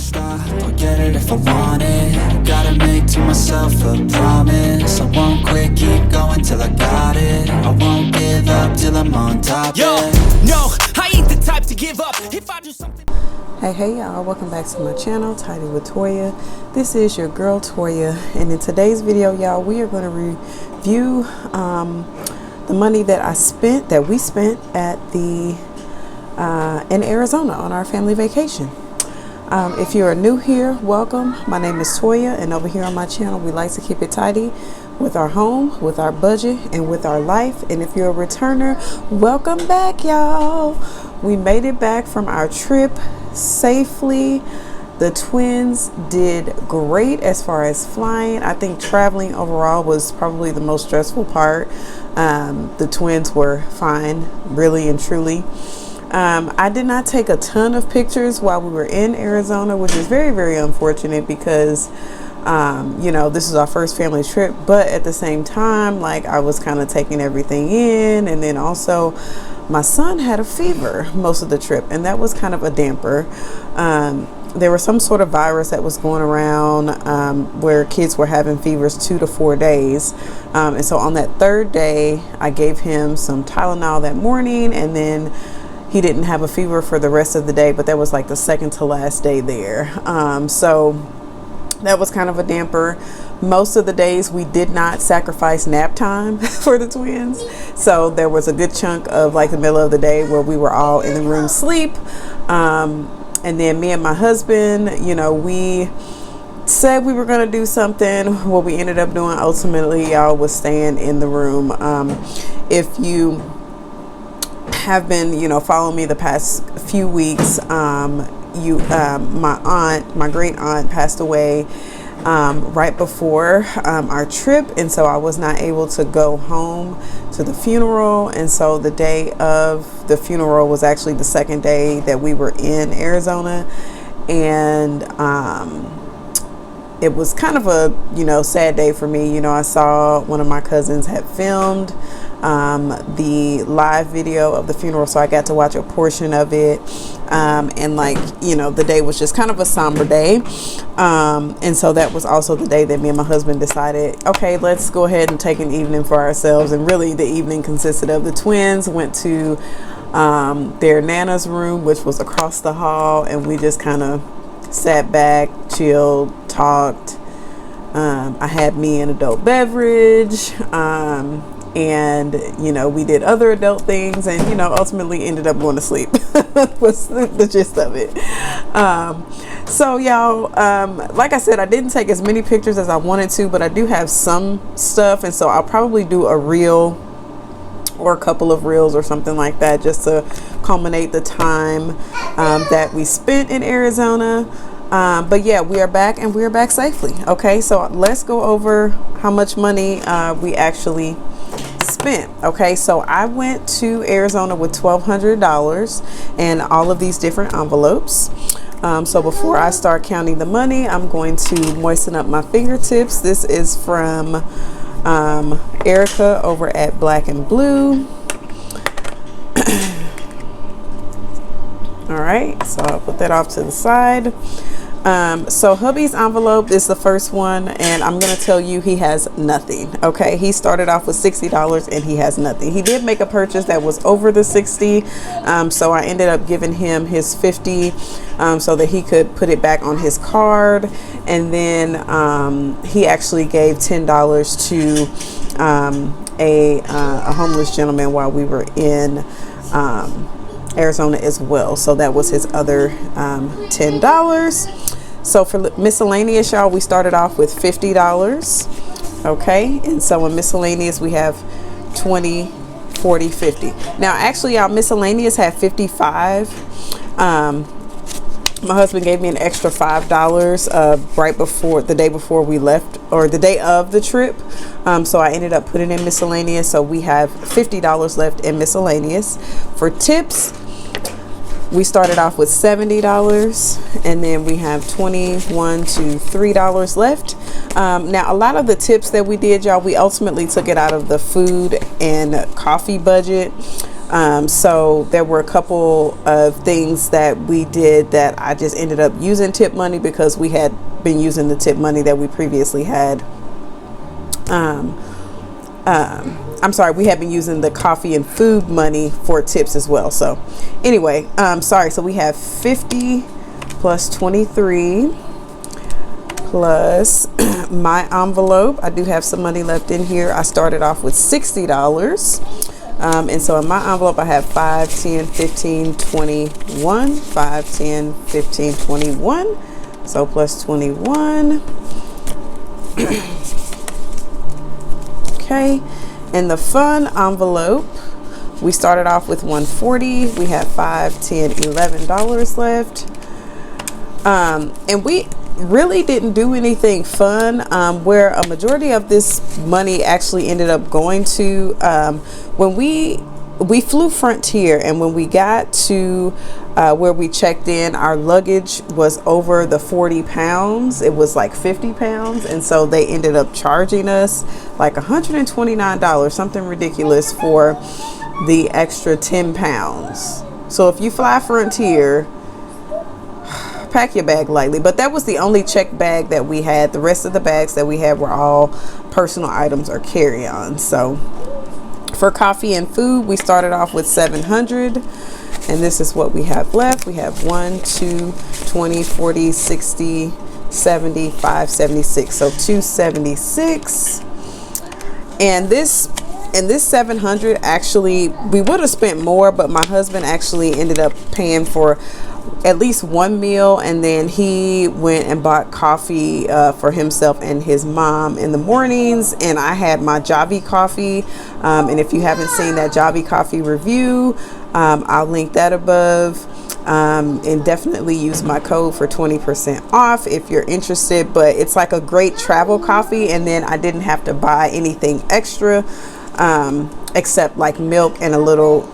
stop, I'll get it if I want it. Gotta make to myself a promise, I won't quit, keep going till I got it. I won't give up till I'm on top. Yo, no, I ain't the type to give up if I do something. Hey y'all, welcome back to my channel, Tidywittoya. This is your girl Toya, and in today's video, y'all, we are going to review the money that we spent at the in Arizona on our family vacation. If you are new here, welcome. My name is Toya, and over here on my channel we like to keep it tidy with our home, with our budget, and with our life. And if you're a returner, welcome back, y'all. We made it back from our trip safely. The twins did great as far as flying. I think traveling overall was probably the most stressful part. The twins were fine, really and truly. I did not take a ton of pictures while we were in Arizona, which is very, very unfortunate because you know, this is our first family trip, but at the same time, like, I was kind of taking everything in, and then also my son had a fever most of the trip, and that was kind of a damper. There was some sort of virus that was going around where kids were having fevers 2 to 4 days, and so on that third day I gave him some Tylenol that morning, and then he didn't have a fever for the rest of the day, but that was like the second to last day there. So that was kind of a damper. Most of the days we did not sacrifice nap time for the twins, so there was a good chunk of like the middle of the day where we were all in the room asleep. And then me and my husband, you know, we said we were going to do something. What we ended up doing ultimately, y'all, was staying in the room. If you have been, you know, following me the past few weeks, my great aunt passed away right before our trip, and so I was not able to go home to the funeral. And so the day of the funeral was actually the second day that we were in Arizona, and it was kind of a, you know, sad day for me. You know, I saw one of my cousins had filmed the live video of the funeral, so I got to watch a portion of it, and, like, you know, the day was just kind of a somber day, and so that was also the day that me and my husband decided, okay, let's go ahead and take an evening for ourselves. And really the evening consisted of the twins went to their Nana's room, which was across the hall, and we just kind of sat back, chilled, talked. I had me an adult beverage, and, you know, we did other adult things, and, you know, ultimately ended up going to sleep. Was the gist of it. So y'all, like I said, I didn't take as many pictures as I wanted to, but I do have some stuff, and so I'll probably do a reel or a couple of reels or something like that, just to culminate the time that we spent in Arizona. But yeah, we are back, and we are back safely. Okay, so let's go over how much money we actually spent. Okay, so I went to Arizona with $1,200 and all of these different envelopes. So before I start counting the money, I'm going to moisten up my fingertips. This is from Erica over at Black and Blue. All right, so I'll put that off to the side. So hubby's envelope is the first one, and I'm gonna tell you, he has nothing. Okay, he started off with $60 and he has nothing. He did make a purchase that was over the 60, so I ended up giving him his 50 so that he could put it back on his card. And then he actually gave $10 to a homeless gentleman while we were in Arizona as well. So that was his other $10. So for miscellaneous, y'all, we started off with $50. Okay, and so in miscellaneous we have 20, 40, 50. Now actually, y'all, miscellaneous had 55. My husband gave me an extra $5 right before the day before we left, or the day of the trip. So I ended up putting in miscellaneous, so we have $50 left in miscellaneous. For tips, we started off with $70, and then we have $21 to $3 left. Now, a lot of the tips that we did, y'all, we ultimately took it out of the food and coffee budget. So there were a couple of things that we did that I just ended up using tip money because we had been using the tip money that we previously had. I'm sorry, we have been using the coffee and food money for tips as well. So anyway, sorry, so we have 50 plus 23 plus my envelope. I do have some money left in here. I started off with $60. And so in my envelope, I have 5, 10, 15, 21, 5, 10, 15, 21. So plus 21. Okay. In the fun envelope, we started off with 140. We have 5, 10, $11 left. And we really didn't do anything fun, where a majority of this money actually ended up going to, when we flew Frontier, and when we got to where we checked in, our luggage was over the 40 pounds. It was like 50 pounds. And so they ended up charging us like $129, something ridiculous, for the extra 10 pounds. So if you fly Frontier, pack your bag lightly. But that was the only checked bag that we had. The rest of the bags that we had were all personal items or carry-on. So for coffee and food, we started off with 700, and this is what we have left. We have 1, 2, 20, 40, 60, 75, 76. So 276. And this 700, actually, we would have spent more, but my husband actually ended up paying for at least one meal, and then he went and bought coffee for himself and his mom in the mornings, and I had my JAVY coffee, and if you haven't seen that JAVY coffee review, I'll link that above, and definitely use my code for 20% off if you're interested. But it's like a great travel coffee, and then I didn't have to buy anything extra, except like milk and a little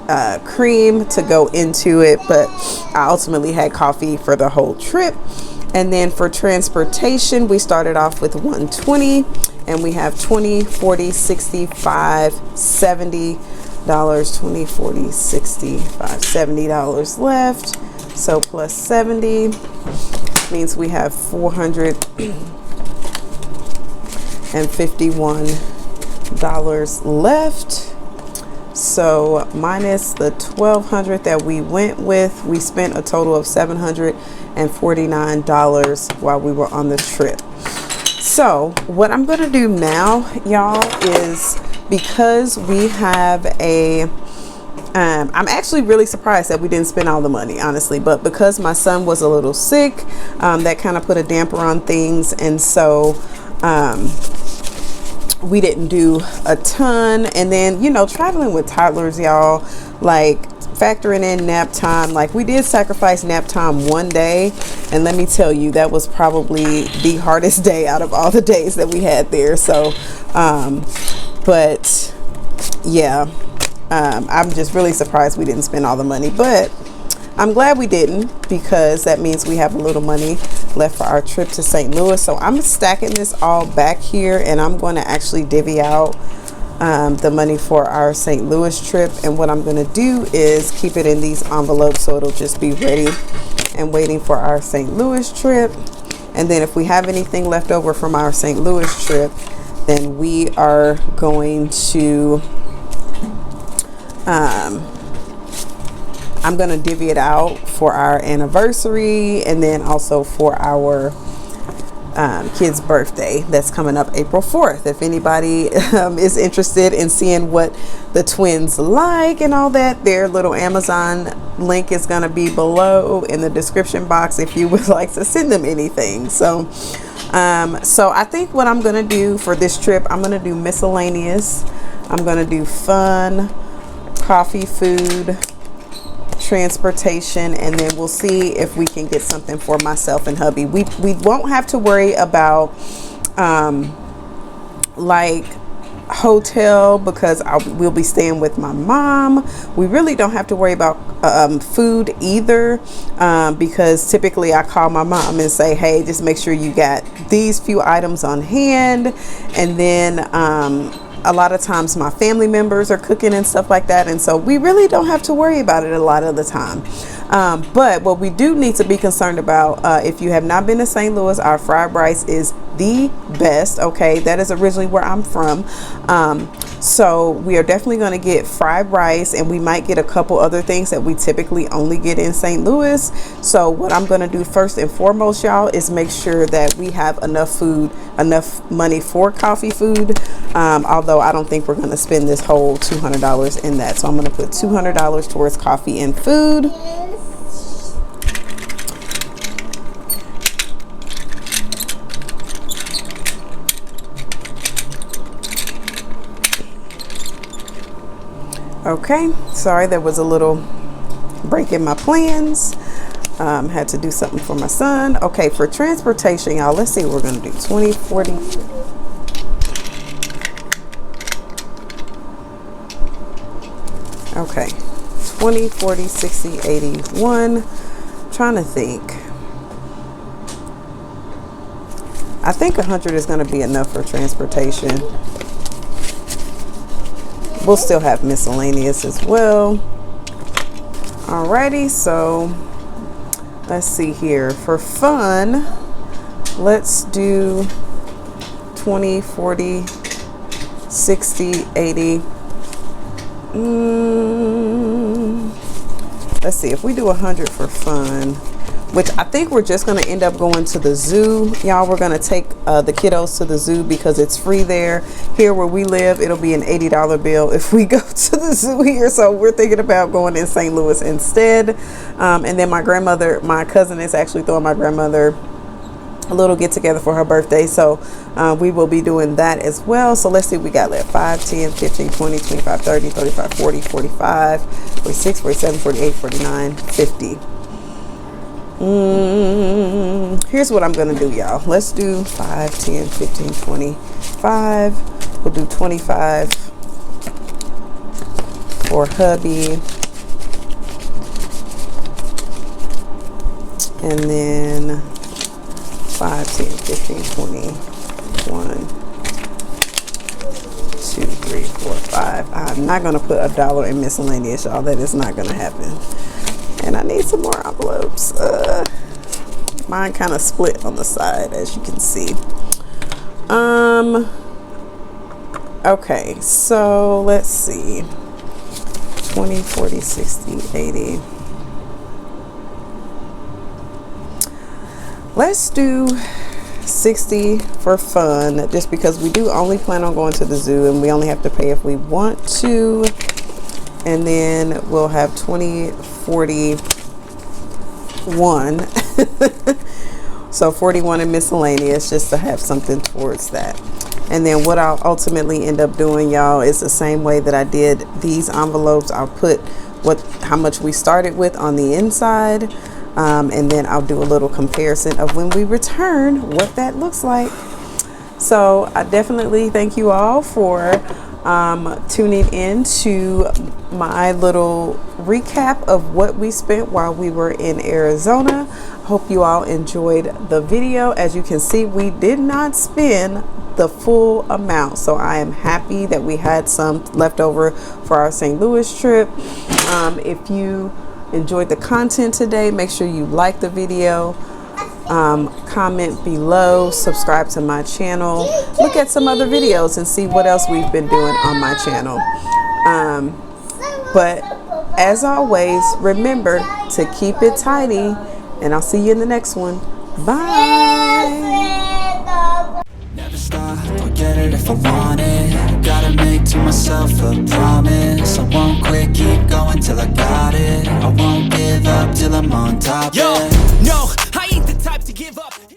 cream to go into it. But I ultimately had coffee for the whole trip. And then for transportation, we started off with 120, and we have 20, 40, 65, $70, 20, 40, 65, $70 left. So plus 70 means we have $451 left. So minus the 1,200 that we went with, we spent a total of $749 while we were on the trip. So what I'm going to do now, y'all, is because we have a I'm actually really surprised that we didn't spend all the money, honestly, but because my son was a little sick, that kind of put a damper on things, and so we didn't do a ton. And then, you know, traveling with toddlers, y'all, like factoring in nap time, like we did sacrifice nap time one day, and let me tell you, that was probably the hardest day out of all the days that we had there. So but yeah, I'm just really surprised we didn't spend all the money, but I'm glad we didn't, because that means we have a little money left for our trip to St. Louis. So I'm stacking this all back here, and I'm going to actually divvy out the money for our St. Louis trip. And what I'm going to do is keep it in these envelopes, so it'll just be ready and waiting for our St. Louis trip. And then if we have anything left over from our St. Louis trip, then we are going to I'm going to divvy it out for our anniversary, and then also for our kid's birthday that's coming up April 4th. If anybody is interested in seeing what the twins like and all that, their little Amazon link is going to be below in the description box if you would like to send them anything. So I think what I'm going to do for this trip, I'm going to do miscellaneous, I'm going to do fun, coffee, food, transportation, and then we'll see if we can get something for myself and hubby. We won't have to worry about like hotel, because we'll be staying with my mom. We really don't have to worry about food either, because typically I call my mom and say, hey, just make sure you got these few items on hand, and then a lot of times my family members are cooking and stuff like that, and so we really don't have to worry about it a lot of the time. But what we do need to be concerned about, if you have not been to St. Louis, our fried rice is the best. Okay, that is originally where I'm from. So we are definitely going to get fried rice, and we might get a couple other things that we typically only get in St. Louis. So what I'm going to do first and foremost, y'all, is make sure that we have enough food, enough money for coffee food. Although I don't think we're going to spend this whole $200 in that. So I'm going to put $200 towards coffee and food. Okay, sorry, there was a little break in my plans. Had to do something for my son. Okay, for transportation, y'all, let's see what we're gonna do. 20, 40. Okay, 20, 40, 60, 81. Trying to think. I think 100 is gonna be enough for transportation. We'll still have miscellaneous as well. Alrighty, so let's see here. For fun, let's do 20, 40, 60, 80. Let's see, if we do 100 for fun, which I think we're just going to end up going to the zoo. Y'all, we're going to take the kiddos to the zoo because it's free there. Here where we live, it'll be an $80 bill if we go to the zoo here. So we're thinking about going in St. Louis instead. And then my cousin is actually throwing my grandmother a little get together for her birthday. So we will be doing that as well. So let's see what we got left. 5, 10, 15, 20, 25, 30, 35, 40, 45, 46, 47, 48, 49, 50. Here's what I'm gonna do, y'all. Let's do 5, 10, 15, 25. We'll do 25 for hubby, and then 5, 10, 15, 20, 1, 2, 3, 4, 5. I'm not gonna put $1 in miscellaneous, y'all. That is not gonna happen. And I need some more envelopes. Mine kind of split on the side, as you can see. Okay, so let's see. 20, 40, 60, 80. Let's do 60 for fun, just because we do only plan on going to the zoo and we only have to pay if we want to. And then we'll have 20, 41. So 41 in miscellaneous, just to have something towards that. And then what I'll ultimately end up doing, y'all, is the same way that I did these envelopes. I'll put how much we started with on the inside, and then I'll do a little comparison of when we return what that looks like. So I definitely thank you all for tuning in to my little recap of what we spent while we were in Arizona. Hope you all enjoyed the video. As you can see, we did not spend the full amount, so I am happy that we had some left over for our St. Louis trip. If you enjoyed the content today, make sure you like the video, comment below, subscribe to my channel, look at some other videos and see what else we've been doing on my channel. But as always, remember to keep it tidy, and I'll see you in the next one. Bye. Never stop, I'll get it if I want it. Gotta make to myself a promise. I won't quit, keep going till I got it. I won't give up till I'm on top. Yo, yeah. no, I ain't the type to give up.